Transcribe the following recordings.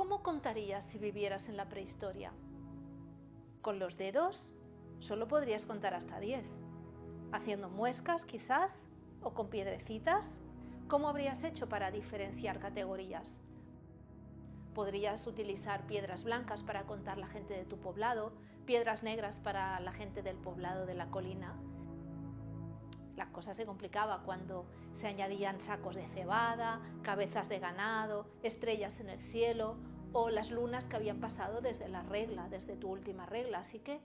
¿Cómo contarías si vivieras en la prehistoria? ¿Con los dedos? Solo podrías contar hasta 10. ¿Haciendo muescas quizás? ¿O con piedrecitas? ¿Cómo habrías hecho para diferenciar categorías? Podrías utilizar piedras blancas para contar la gente de tu poblado, piedras negras para la gente del poblado de la colina. La cosa se complicaba cuando se añadían sacos de cebada, cabezas de ganado, estrellas en el cielo o las lunas que habían pasado desde la regla, desde tu última regla. Así que,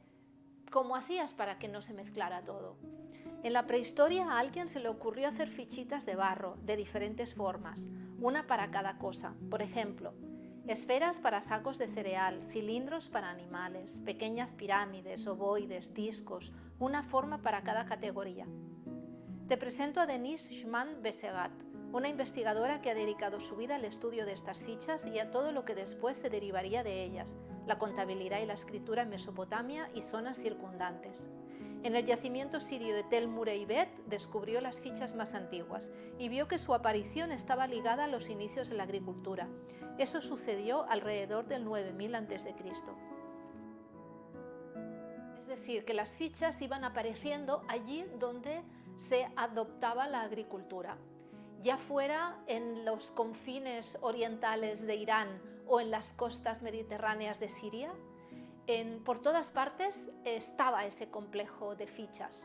¿cómo hacías para que no se mezclara todo? En la prehistoria a alguien se le ocurrió hacer fichitas de barro de diferentes formas, una para cada cosa. Por ejemplo, esferas para sacos de cereal, cilindros para animales, pequeñas pirámides, ovoides, discos, una forma para cada categoría. Te presento a Denise Schmann-Besegat, una investigadora que ha dedicado su vida al estudio de estas fichas y a todo lo que después se derivaría de ellas, la contabilidad y la escritura en Mesopotamia y zonas circundantes. En el yacimiento sirio de Tel Mureybet descubrió las fichas más antiguas y vio que su aparición estaba ligada a los inicios de la agricultura. Eso sucedió alrededor del 9000 a.C. Es decir, que las fichas iban apareciendo allí donde se adoptaba la agricultura, ya fuera en los confines orientales de Irán o en las costas mediterráneas de Siria. Por todas partes estaba ese complejo de fichas,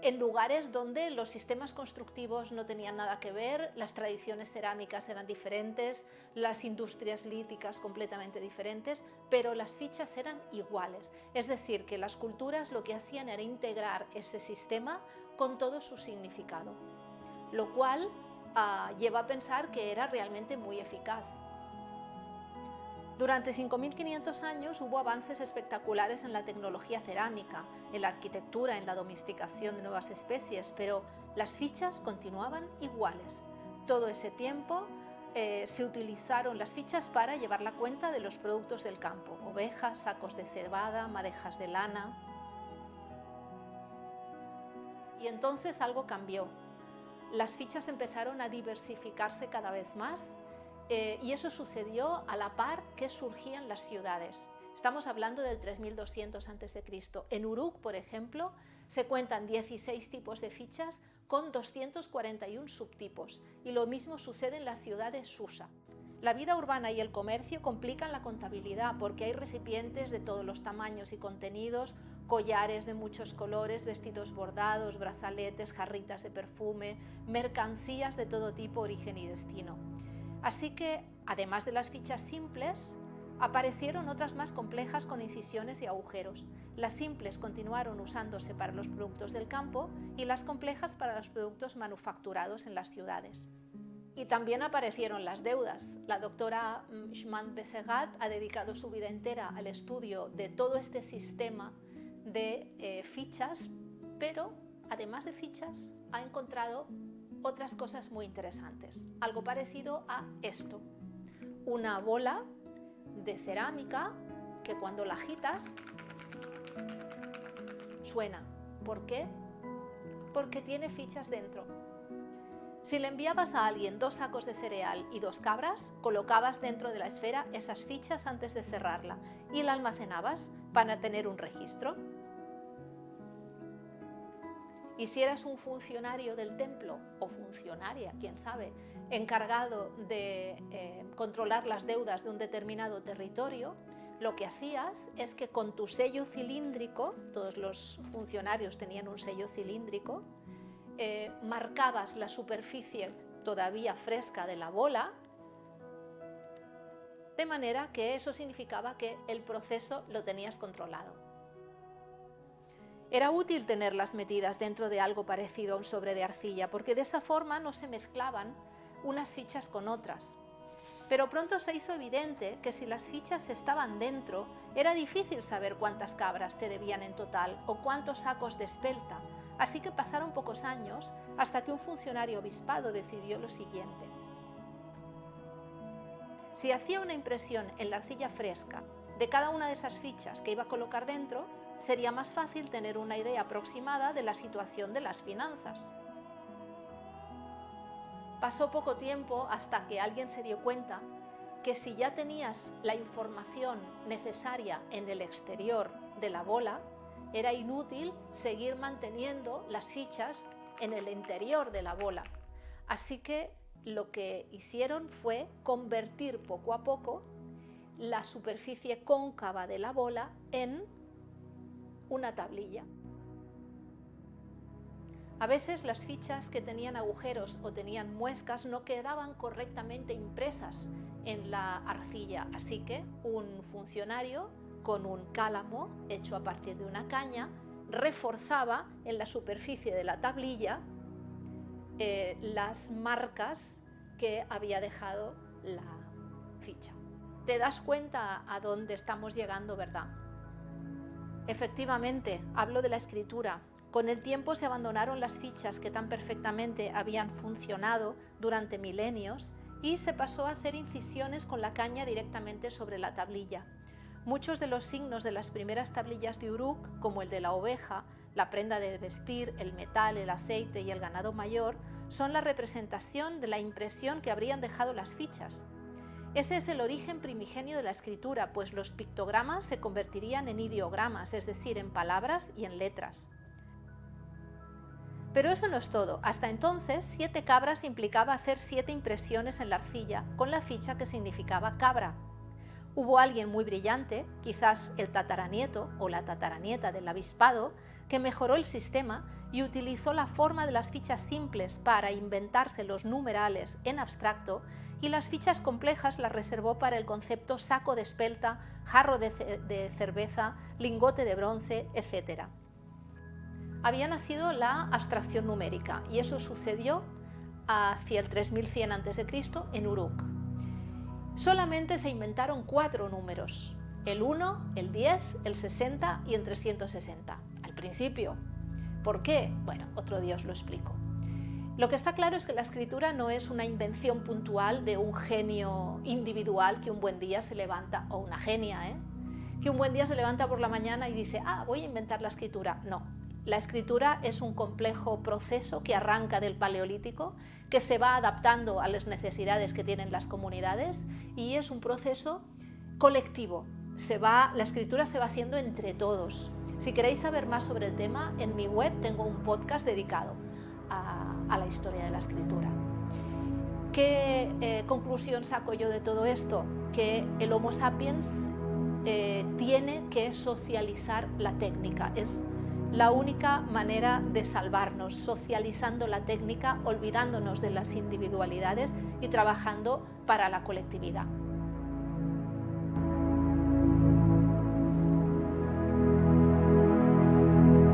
en lugares donde los sistemas constructivos no tenían nada que ver, las tradiciones cerámicas eran diferentes, las industrias líticas completamente diferentes, pero las fichas eran iguales. Es decir, que las culturas lo que hacían era integrar ese sistema con todo su significado, lo cual lleva a pensar que era realmente muy eficaz. Durante 5500 años hubo avances espectaculares en la tecnología cerámica, en la arquitectura, en la domesticación de nuevas especies, pero las fichas continuaban iguales. Todo ese tiempo se utilizaron las fichas para llevar la cuenta de los productos del campo, ovejas, sacos de cebada, madejas de lana. Y entonces algo cambió. Las fichas empezaron a diversificarse cada vez más. Y eso sucedió a la par que surgían las ciudades. Estamos hablando del 3200 a.C. En Uruk, por ejemplo, se cuentan 16 tipos de fichas con 241 subtipos, y lo mismo sucede en la ciudad de Susa. La vida urbana y el comercio complican la contabilidad porque hay recipientes de todos los tamaños y contenidos, collares de muchos colores, vestidos bordados, brazaletes, jarritas de perfume, mercancías de todo tipo, origen y destino. Así que, además de las fichas simples, aparecieron otras más complejas con incisiones y agujeros. Las simples continuaron usándose para los productos del campo y las complejas para los productos manufacturados en las ciudades. Y también aparecieron las deudas. La doctora Schmann-Besegat ha dedicado su vida entera al estudio de todo este sistema de fichas, pero además de fichas ha encontrado otras cosas muy interesantes, algo parecido a esto, una bola de cerámica que cuando la agitas suena. ¿Por qué? Porque tiene fichas dentro. Si le enviabas a alguien 2 sacos de cereal y 2 cabras, colocabas dentro de la esfera esas fichas antes de cerrarla y la almacenabas para tener un registro. Y si eras un funcionario del templo, o funcionaria, quién sabe, encargado de controlar las deudas de un determinado territorio, lo que hacías es que con tu sello cilíndrico, todos los funcionarios tenían un sello cilíndrico, marcabas la superficie todavía fresca de la bola, de manera que eso significaba que el proceso lo tenías controlado. Era útil tenerlas metidas dentro de algo parecido a un sobre de arcilla, porque de esa forma no se mezclaban unas fichas con otras. Pero pronto se hizo evidente que si las fichas estaban dentro, era difícil saber cuántas cabras te debían en total o cuántos sacos de espelta, así que pasaron pocos años hasta que un funcionario obispado decidió lo siguiente. Si hacía una impresión en la arcilla fresca de cada una de esas fichas que iba a colocar dentro, sería más fácil tener una idea aproximada de la situación de las finanzas. Pasó poco tiempo hasta que alguien se dio cuenta que si ya tenías la información necesaria en el exterior de la bola, era inútil seguir manteniendo las fichas en el interior de la bola. Así que lo que hicieron fue convertir poco a poco la superficie cóncava de la bola en una tablilla. A veces las fichas que tenían agujeros o tenían muescas no quedaban correctamente impresas en la arcilla, así que un funcionario con un cálamo hecho a partir de una caña reforzaba en la superficie de la tablilla las marcas que había dejado la ficha. Te das cuenta a dónde estamos llegando, ¿verdad? Efectivamente, hablo de la escritura. Con el tiempo se abandonaron las fichas que tan perfectamente habían funcionado durante milenios y se pasó a hacer incisiones con la caña directamente sobre la tablilla. Muchos de los signos de las primeras tablillas de Uruk, como el de la oveja, la prenda de vestir, el metal, el aceite y el ganado mayor, son la representación de la impresión que habrían dejado las fichas. Ese es el origen primigenio de la escritura, pues los pictogramas se convertirían en ideogramas, es decir, en palabras y en letras. Pero eso no es todo. Hasta entonces, 7 cabras implicaba hacer 7 impresiones en la arcilla, con la ficha que significaba cabra. Hubo alguien muy brillante, quizás el tataranieto o la tataranieta del avispado, que mejoró el sistema y utilizó la forma de las fichas simples para inventarse los numerales en abstracto, y las fichas complejas las reservó para el concepto saco de espelta, jarro de cerveza, lingote de bronce, etc. Había nacido la abstracción numérica y eso sucedió hacia el 3100 a.C. en Uruk. Solamente se inventaron 4 números, el 1, el 10, el 60 y el 360, al principio. ¿Por qué? Bueno, otro día os lo explico. Lo que está claro es que la escritura no es una invención puntual de un genio individual que un buen día se levanta, o una genia, que un buen día se levanta por la mañana y dice, voy a inventar la escritura. No, la escritura es un complejo proceso que arranca del Paleolítico, que se va adaptando a las necesidades que tienen las comunidades y es un proceso colectivo. La escritura se va haciendo entre todos. Si queréis saber más sobre el tema, en mi web tengo un podcast dedicado a la historia de la escritura. ¿Qué conclusión saco yo de todo esto? Que el Homo sapiens tiene que socializar la técnica. Es la única manera de salvarnos, socializando la técnica, olvidándonos de las individualidades y trabajando para la colectividad.